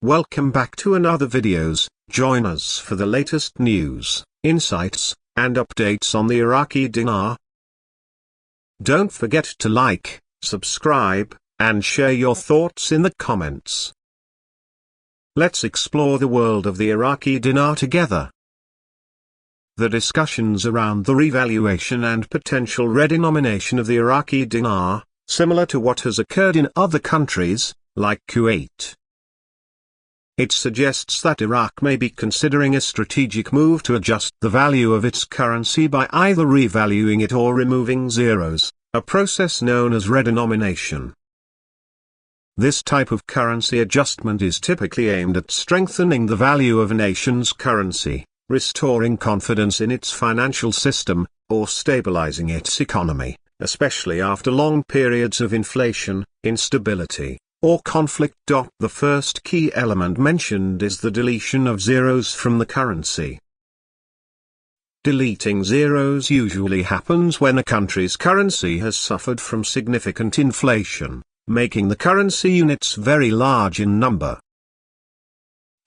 Welcome back to another videos. Join us for the latest news, insights, and updates on the Iraqi dinar. Don't forget to like, subscribe, and share your thoughts in the comments. Let's explore the world of the Iraqi dinar together. The discussions around the revaluation and potential redenomination of the Iraqi dinar, similar to what has occurred in other countries, like Kuwait. It suggests that Iraq may be considering a strategic move to adjust the value of its currency by either revaluing it or removing zeros, a process known as redenomination. This type of currency adjustment is typically aimed at strengthening the value of a nation's currency, restoring confidence in its financial system, or stabilizing its economy, especially after long periods of inflation, instability, or conflict. The first key element mentioned is the deletion of zeros from the currency. Deleting zeros usually happens when a country's currency has suffered from significant inflation, making the currency units very large in number.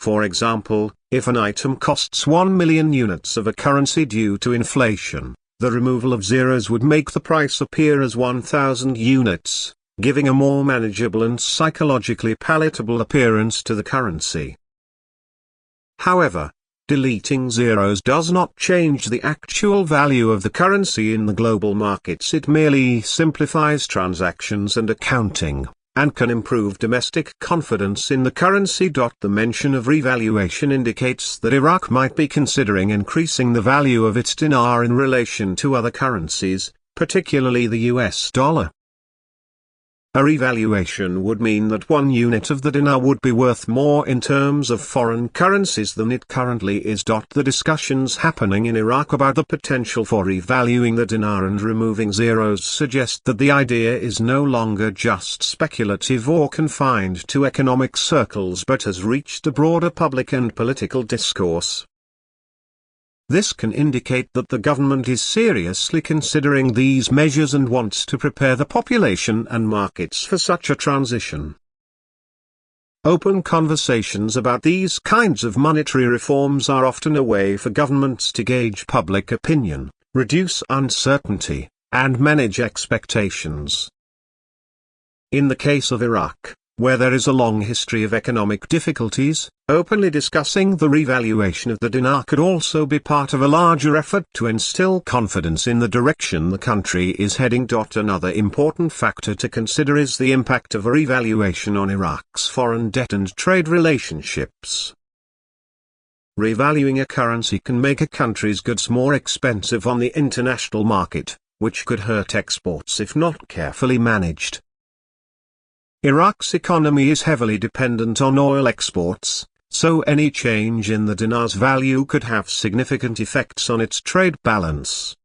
For example, if an item costs 1 million units of a currency due to inflation, the removal of zeros would make the price appear as 1,000 units, giving a more manageable and psychologically palatable appearance to the currency. However, deleting zeros does not change the actual value of the currency in the global markets. It merely simplifies transactions and accounting, and can improve domestic confidence in the currency. The mention of revaluation indicates that Iraq might be considering increasing the value of its dinar in relation to other currencies, particularly the US dollar. A revaluation would mean that 1 unit of the dinar would be worth more in terms of foreign currencies than it currently is. The discussions happening in Iraq about the potential for revaluing the dinar and removing zeros suggest that the idea is no longer just speculative or confined to economic circles but has reached a broader public and political discourse. This can indicate that the government is seriously considering these measures and wants to prepare the population and markets for such a transition. Open conversations about these kinds of monetary reforms are often a way for governments to gauge public opinion, reduce uncertainty, and manage expectations. In the case of Iraq, where there is a long history of economic difficulties, openly discussing the revaluation of the dinar could also be part of a larger effort to instill confidence in the direction the country is heading. Another important factor to consider is the impact of a revaluation on Iraq's foreign debt and trade relationships. Revaluing a currency can make a country's goods more expensive on the international market, which could hurt exports if not carefully managed. Iraq's economy is heavily dependent on oil exports, so any change in the dinar's value could have significant effects on its trade balance.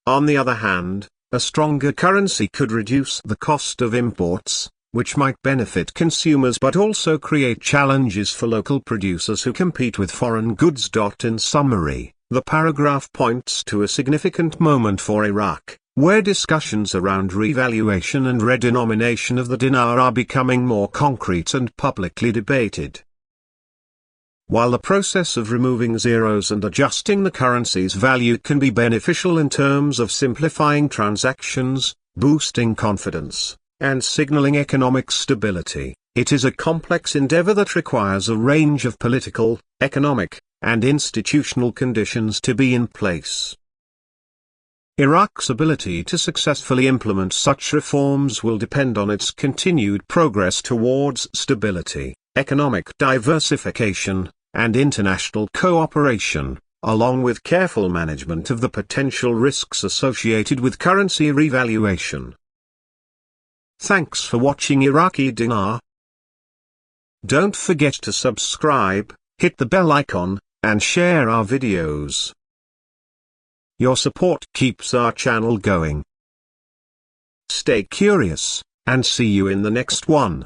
On the other hand, a stronger currency could reduce the cost of imports, which might benefit consumers but also create challenges for local producers who compete with foreign goods. In summary, the paragraph points to a significant moment for Iraq, where discussions around revaluation and redenomination of the dinar are becoming more concrete and publicly debated. While the process of removing zeros and adjusting the currency's value can be beneficial in terms of simplifying transactions, boosting confidence, and signaling economic stability, it is a complex endeavor that requires a range of political, economic, and institutional conditions to be in place. Iraq's ability to successfully implement such reforms will depend on its continued progress towards stability, economic diversification, and international cooperation, along with careful management of the potential risks associated with currency revaluation. Thanks for watching Iraqi Dinar. Don't forget to subscribe, hit the bell icon, and share our videos. Your support keeps our channel going. Stay curious, and see you in the next one.